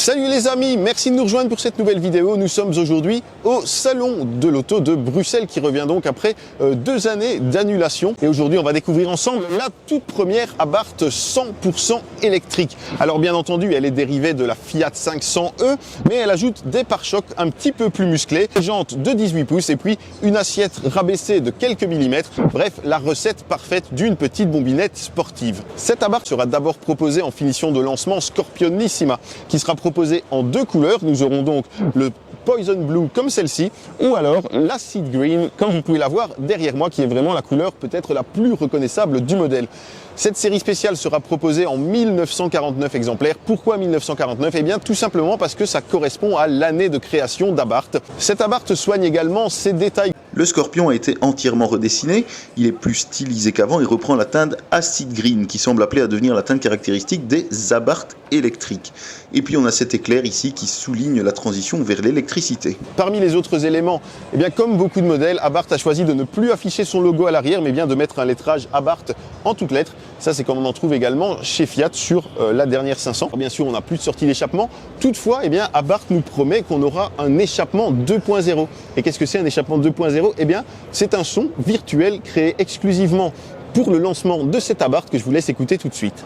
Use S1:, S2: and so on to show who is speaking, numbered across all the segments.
S1: Salut les amis, merci de nous rejoindre pour cette nouvelle vidéo. Nous sommes aujourd'hui au Salon de l'Auto de Bruxelles qui revient donc après 2 années d'annulation. Et aujourd'hui, on va découvrir ensemble la toute première Abarth 100% électrique. Alors bien entendu, elle est dérivée de la Fiat 500e, mais elle ajoute des pare-chocs un petit peu plus musclés, des jantes de 18 pouces et puis une assiette rabaissée de quelques millimètres. Bref, la recette parfaite d'une petite bombinette sportive. Cette Abarth sera d'abord proposée en finition de lancement Scorpionissima, qui sera proposé en 2 couleurs. Nous aurons donc le Poison Blue comme celle-ci ou alors l'Acid Green comme vous pouvez la voir derrière moi, qui est vraiment la couleur peut-être la plus reconnaissable du modèle. Cette série spéciale sera proposée en 1949 exemplaires. Pourquoi 1949? Eh bien tout simplement parce que ça correspond à l'année de création d'Abarth. Cette Abarth soigne également ses détails.
S2: Le Scorpion a été entièrement redessiné, il est plus stylisé qu'avant et reprend la teinte Acid Green qui semble appeler à devenir la teinte caractéristique des Abarth électriques. Et puis on a cet éclair ici qui souligne la transition vers l'électricité.
S1: Parmi les autres éléments, eh bien, comme beaucoup de modèles, Abarth a choisi de ne plus afficher son logo à l'arrière, mais bien de mettre un lettrage Abarth en toutes lettres. Ça, c'est comme on en trouve également chez Fiat sur la dernière 500. Alors, bien sûr, on n'a plus de sortie d'échappement. Toutefois, eh bien, Abarth nous promet qu'on aura un échappement 2.0. Et qu'est-ce que c'est un échappement 2.0? Eh bien, c'est un son virtuel créé exclusivement pour le lancement de cette Abarth que je vous laisse écouter tout de suite.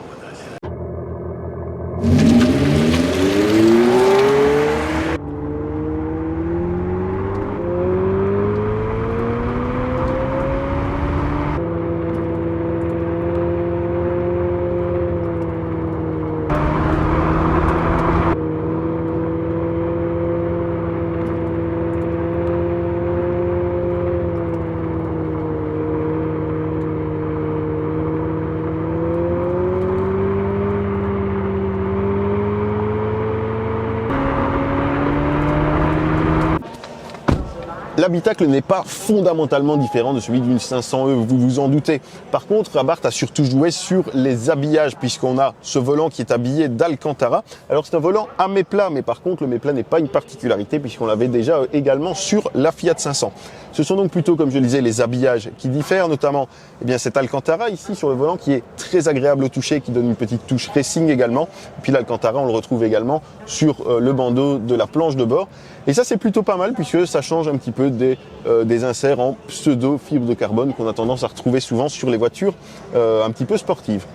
S1: L'habitacle n'est pas fondamentalement différent de celui d'une 500e, vous vous en doutez. Par contre, Abarth a surtout joué sur les habillages, puisqu'on a ce volant qui est habillé d'Alcantara. Alors c'est un volant à méplat, mais par contre le méplat n'est pas une particularité, puisqu'on l'avait déjà également sur la Fiat 500. Ce sont donc plutôt, comme je le disais, les habillages qui diffèrent, notamment eh bien, cet Alcantara ici sur le volant qui est très agréable au toucher, qui donne une petite touche racing également. Et puis l'Alcantara, on le retrouve également sur le bandeau de la planche de bord. Et ça, c'est plutôt pas mal puisque ça change un petit peu des inserts en pseudo fibre de carbone qu'on a tendance à retrouver souvent sur les voitures un petit peu sportives.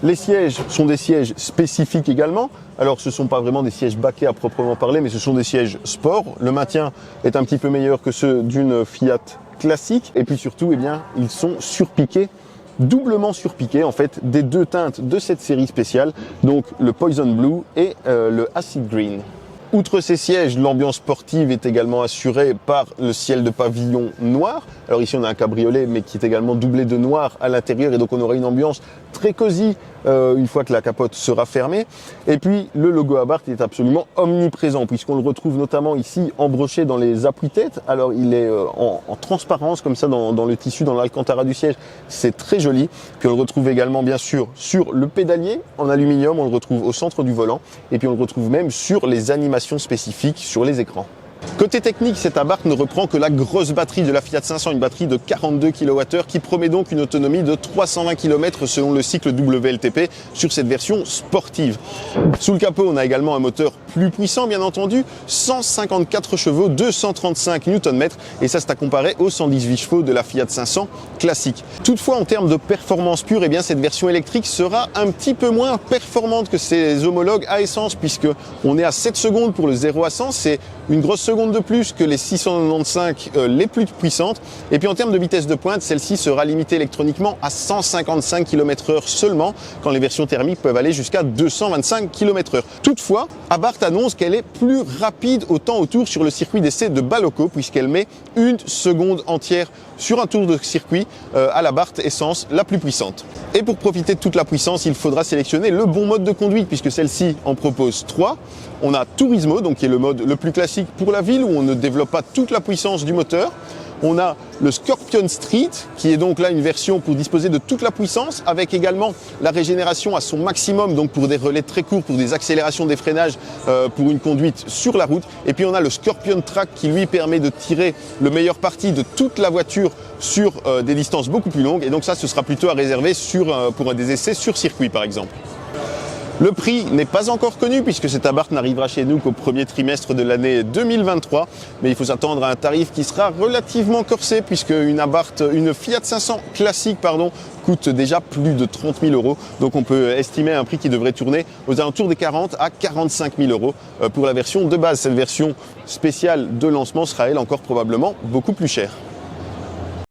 S1: Les sièges sont des sièges spécifiques également. Alors ce ne sont pas vraiment des sièges baquets à proprement parler, mais ce sont des sièges sport. Le maintien est un petit peu meilleur que ceux d'une Fiat classique. Et puis surtout, eh bien, ils sont surpiqués, doublement surpiqués en fait, des 2 teintes de cette série spéciale, donc le Poison Blue et le Acid Green. Outre ces sièges, l'ambiance sportive est également assurée par le ciel de pavillon noir. Alors ici on a un cabriolet mais qui est également doublé de noir à l'intérieur et donc on aura une ambiance très cosy une fois que la capote sera fermée. Et puis le logo Abarth est absolument omniprésent puisqu'on le retrouve notamment ici embroché dans les appuis-têtes. Alors il est en transparence comme ça dans le tissu, dans l'Alcantara du siège. C'est très joli. Puis on le retrouve également bien sûr sur le pédalier en aluminium, on le retrouve au centre du volant et puis on le retrouve même sur les animations spécifiques sur les écrans. Côté technique, cette Abarth ne reprend que la grosse batterie de la Fiat 500, une batterie de 42 kWh qui promet donc une autonomie de 320 km selon le cycle WLTP sur cette version sportive. Sous le capot, on a également un moteur plus puissant bien entendu, 154 chevaux, 235 Nm et ça c'est à comparer aux 118 chevaux de la Fiat 500 classique. Toutefois, en termes de performance pure, eh bien, cette version électrique sera un petit peu moins performante que ses homologues à essence puisque on est à 7 secondes pour le 0 à 100, c'est une grosse seconde de plus que les 695 les plus puissantes. Et puis en termes de vitesse de pointe, celle-ci sera limitée électroniquement à 155 km/h seulement, quand les versions thermiques peuvent aller jusqu'à 225 km/h. Toutefois, Abarth annonce qu'elle est plus rapide au temps autour sur le circuit d'essai de Baloco, puisqu'elle met 1 seconde entière sur un tour de circuit à l'Abarth essence la plus puissante. Et pour profiter de toute la puissance, il faudra sélectionner le bon mode de conduite, puisque celle-ci en propose 3. On a Turismo, donc qui est le mode le plus classique pour la ville, où on ne développe pas toute la puissance du moteur. On a le Scorpion Street, qui est donc là une version pour disposer de toute la puissance, avec également la régénération à son maximum, donc pour des relais très courts, pour des accélérations des freinages, pour une conduite sur la route. Et puis on a le Scorpion Track, qui lui permet de tirer le meilleur parti de toute la voiture sur des distances beaucoup plus longues. Et donc ça, ce sera plutôt à réserver pour des essais sur circuit, par exemple. Le prix n'est pas encore connu puisque cette Abarth n'arrivera chez nous qu'au premier trimestre de l'année 2023, mais il faut s'attendre à un tarif qui sera relativement corsé puisque une Fiat 500 classique coûte déjà plus de 30 000 €. Donc on peut estimer un prix qui devrait tourner aux alentours des 40 à 45 000 € pour la version de base. Cette version spéciale de lancement sera elle encore probablement beaucoup plus chère.